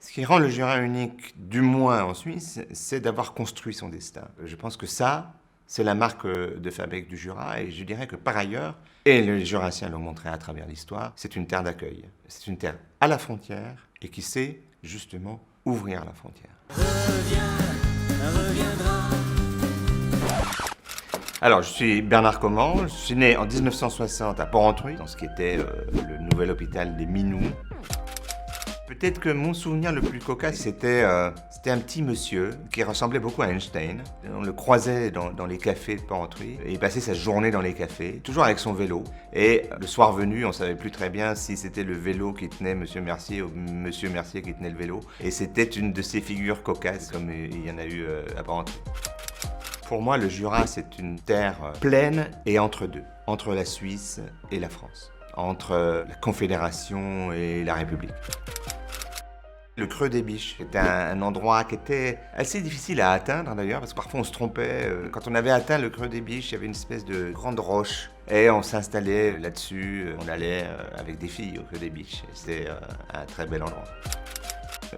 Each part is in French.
Ce qui rend le Jura unique, du moins en Suisse, c'est d'avoir construit son destin. Je pense que ça, c'est la marque de fabrique du Jura, et je dirais que par ailleurs, et les Jurassiens l'ont montré à travers l'histoire, c'est une terre d'accueil. C'est une terre à la frontière et qui sait justement ouvrir la frontière. Reviendra. Alors, je suis Bernard Comment, je suis né en 1960 à Porrentruy, dans ce qui était le nouvel hôpital des Minous. Peut-être que mon souvenir le plus cocasse, c'était un petit monsieur qui ressemblait beaucoup à Einstein. On le croisait dans les cafés de Porrentruy et il passait sa journée dans les cafés, toujours avec son vélo. Et le soir venu, on savait plus très bien si c'était le vélo qui tenait Monsieur Mercier ou Monsieur Mercier qui tenait le vélo. Et c'était une de ces figures cocasses, comme il y en a eu à Porrentruy. Pour moi, le Jura, c'est une terre pleine et entre deux, entre la Suisse et la France, entre la Confédération et la République. Le Creux des Biches était un endroit qui était assez difficile à atteindre d'ailleurs, parce que parfois on se trompait. Quand on avait atteint le Creux des Biches, il y avait une espèce de grande roche, et on s'installait là-dessus. On allait avec des filles au Creux des Biches. C'était un très bel endroit.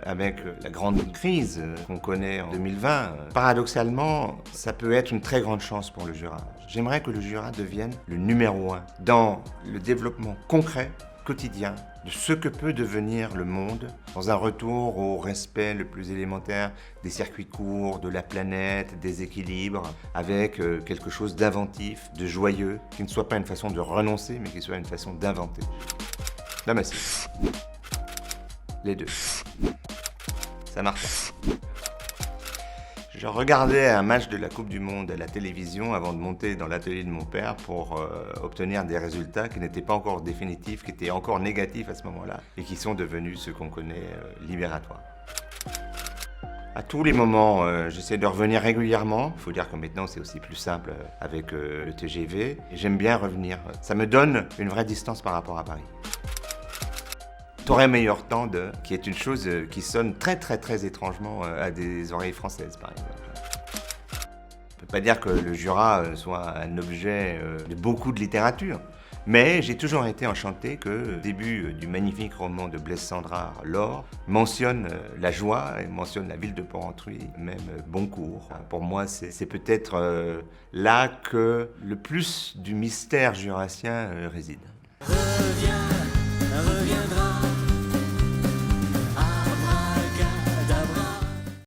Avec la grande crise qu'on connaît en 2020, paradoxalement, ça peut être une très grande chance pour le Jura. J'aimerais que le Jura devienne le numéro 1 dans le développement concret, quotidien, de ce que peut devenir le monde dans un retour au respect le plus élémentaire des circuits courts, de la planète, des équilibres, avec quelque chose d'inventif, de joyeux, qui ne soit pas une façon de renoncer, mais qui soit une façon d'inventer. La massif. Les deux. Ça marche. Je regardais un match de la Coupe du Monde à la télévision avant de monter dans l'atelier de mon père pour obtenir des résultats qui n'étaient pas encore définitifs, qui étaient encore négatifs à ce moment-là et qui sont devenus ce qu'on connaît libératoires. À tous les moments, j'essaie de revenir régulièrement. Il faut dire que maintenant c'est aussi plus simple avec le TGV. Et j'aime bien revenir. Ça me donne une vraie distance par rapport à Paris. T'aurais meilleur temps de, qui est une chose qui sonne très très très étrangement à des oreilles françaises par exemple. On peut pas dire que le Jura soit un objet de beaucoup de littérature, mais j'ai toujours été enchanté que le début du magnifique roman de Blaise Cendrars, L'Or, mentionne la joie et mentionne la ville de Porrentruy, même Boncourt. Pour moi, c'est peut-être là que le plus du mystère jurassien réside. Reviendra.